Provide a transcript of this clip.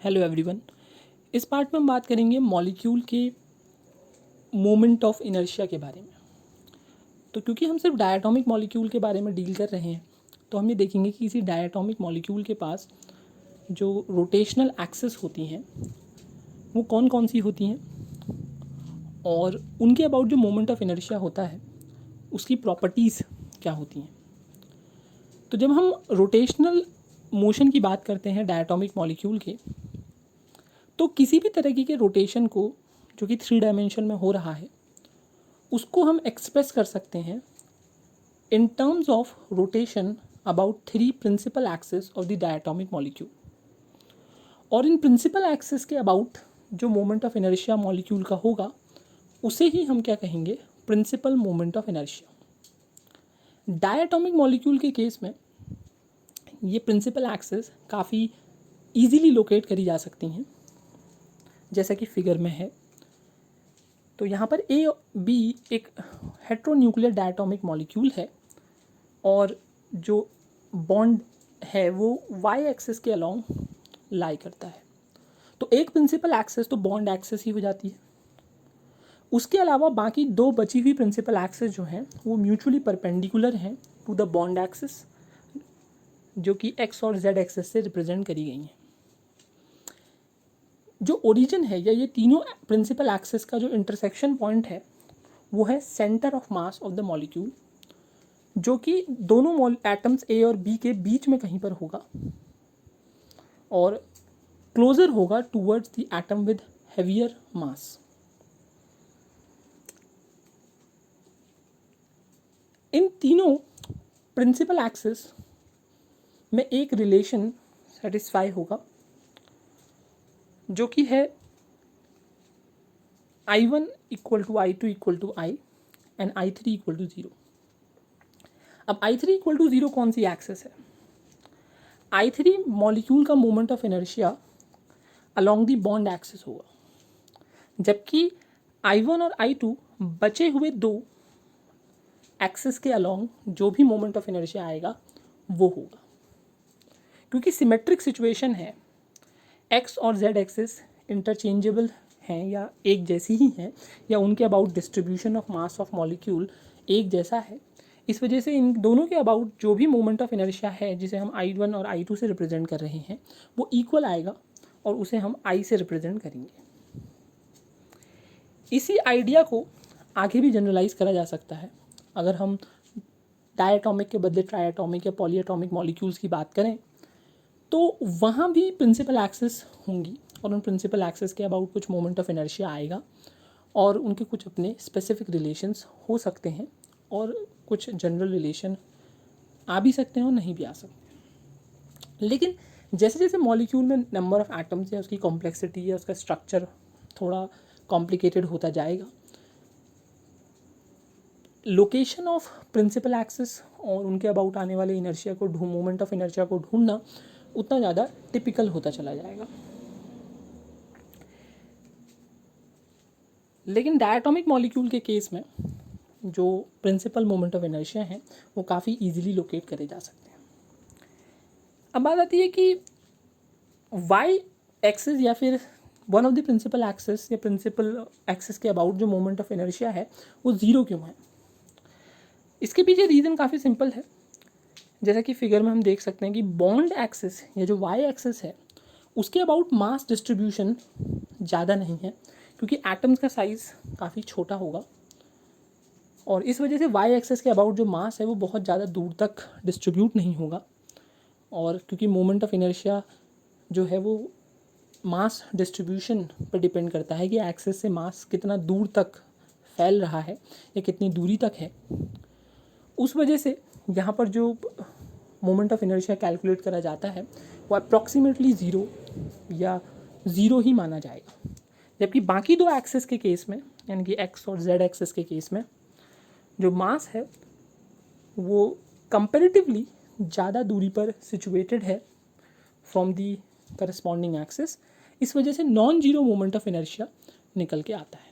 Hello everyone. इस part में हम बात करेंगे मॉलिक्यूल के मोमेंट ऑफ इनर्शिया के बारे में। तो क्योंकि हम सिर्फ डायटोमिक मॉलिक्यूल के बारे में डील कर रहे हैं, तो हम ये देखेंगे कि किसी डायटोमिक मॉलिक्यूल के पास जो रोटेशनल एक्सिस होती हैं वो कौन कौन सी होती हैं और उनके अबाउट जो मोमेंट ऑफ इनर्शिया होता है उसकी प्रॉपर्टीज़ क्या होती हैं। तो जब हम रोटेशनल मोशन की बात करते हैं डायटोमिक मॉलिक्यूल के, तो किसी भी तरीके के रोटेशन को जो कि 3 डायमेंशन में हो रहा है उसको हम एक्सप्रेस कर सकते हैं in terms of rotation about 3 principal axis of the diatomic molecule. और इन प्रिंसिपल एक्सिस के अबाउट जो मोमेंट ऑफ इनर्शिया मॉलिक्यूल का होगा उसे ही हम क्या कहेंगे, principal moment of inertia. Diatomic molecule के केस में ये प्रिंसिपल एक्सिस काफ़ी ईजीली लोकेट करी जा सकती हैं, जैसा कि फिगर में है। तो यहाँ पर ए बी एक हेट्रोन्यूक्लियर डायटोमिक मॉलिक्यूल है और जो बॉन्ड है वो वाई एक्सिस के अलोंग लाई करता है। तो एक प्रिंसिपल एक्सिस तो बॉन्ड एक्सिस ही हो जाती है। उसके अलावा बाकी दो बची हुई प्रिंसिपल एक्सिस जो हैं वो म्यूचुअली परपेंडिकुलर हैं टू द बॉन्ड एक्सिस, जो कि एक्स और जेड एक्सिस से रिप्रेजेंट करी गई हैं। जो ओरिजिन है या ये तीनों प्रिंसिपल एक्सिस का जो इंटरसेक्शन पॉइंट है वो है centre of mass of the molecule, जो कि दोनों एटम्स ए और बी के बीच में कहीं पर होगा और क्लोजर होगा towards the atom with heavier mass. इन तीनों प्रिंसिपल एक्सिस में एक रिलेशन सेटिस्फाई होगा जो कि है I1 equal to I2 equal to I and I3 equal to 0। अब I3 इक्वल टू 0 कौन सी एक्सेस है? I3 मॉलिक्यूल का moment of inertia along the bond axis होगा, जबकि I1 और I2 बचे हुए दो एक्सिस के अलोंग जो भी मोमेंट ऑफ इनर्शिया आएगा वो होगा। क्योंकि सिमेट्रिक सिचुएशन है, एक्स और जेड एक्सिस इंटरचेंजेबल हैं या एक जैसी ही हैं, या उनके about distribution of mass of molecule एक जैसा है। इस वजह से इन दोनों के अबाउट जो भी मोमेंट ऑफ इनर्शिया है जिसे हम I1 और I2 से रिप्रेजेंट कर रहे हैं वो इक्वल आएगा और उसे हम I से रिप्रेजेंट करेंगे। इसी आइडिया को आगे भी जनरलाइज करा जा सकता है। अगर हम डायटोमिक के बदले ट्रायटोमिक या पॉलीएटॉमिक मॉलिक्यूल्स की बात करें तो वहाँ भी प्रिंसिपल एक्सिस होंगी और उन प्रिंसिपल एक्सिस के अबाउट कुछ मोमेंट ऑफ इनर्शिया आएगा और उनके कुछ अपने स्पेसिफिक रिलेशंस हो सकते हैं और कुछ जनरल रिलेशन आ भी सकते हैं और नहीं भी आ सकते। लेकिन जैसे जैसे मॉलिक्यूल में नंबर ऑफ एटम्स या उसकी कॉम्प्लेक्सिटी या उसका स्ट्रक्चर थोड़ा कॉम्प्लिकेटेड होता जाएगा, लोकेशन ऑफ प्रिंसिपल एक्सिस और उनके अबाउट आने वाले इनर्शिया को मोमेंट ऑफ इनर्शिया को ढूंढना उतना ज़्यादा टिपिकल होता चला जाएगा। लेकिन डायटोमिक मॉलिक्यूल के केस में जो प्रिंसिपल मोमेंट ऑफ इनर्शिया हैं वो काफ़ी इजीली लोकेट करे जा सकते हैं। अब बात आती है कि वाई एक्सिस या फिर one of the principal axis या प्रिंसिपल एक्सिस के अबाउट जो मोमेंट ऑफ इनर्शिया है वो ज़ीरो क्यों है? इसके पीछे रीज़न काफ़ी सिंपल है। जैसा कि फिगर में हम देख सकते हैं कि बॉन्ड एक्सिस या जो वाई एक्सिस है उसके अबाउट मास डिस्ट्रीब्यूशन ज़्यादा नहीं है, क्योंकि एटम्स का साइज़ काफ़ी छोटा होगा और इस वजह से वाई एक्सिस के अबाउट जो मास है वो बहुत ज़्यादा दूर तक डिस्ट्रीब्यूट नहीं होगा। और क्योंकि मोमेंट ऑफ इनर्शिया जो है वो मास डिस्ट्रीब्यूशन पर डिपेंड करता है कि एक्सिस से मास कितना दूर तक फैल रहा है या कितनी दूरी तक है, उस वजह से यहाँ पर जो मोमेंट ऑफ इनर्शिया कैलकुलेट करा जाता है वो अप्रॉक्सीमेटली ज़ीरो या ज़ीरो ही माना जाएगा। जबकि बाकी दो एक्सिस के केस में, यानी कि एक्स और जेड एक्सिस के केस में, जो मास है वो कंपैरेटिवली ज़्यादा दूरी पर सिचुएटेड है फ्रॉम दी करस्पॉन्डिंग एक्सिस। इस वजह से non zero moment of inertia निकल के आता है।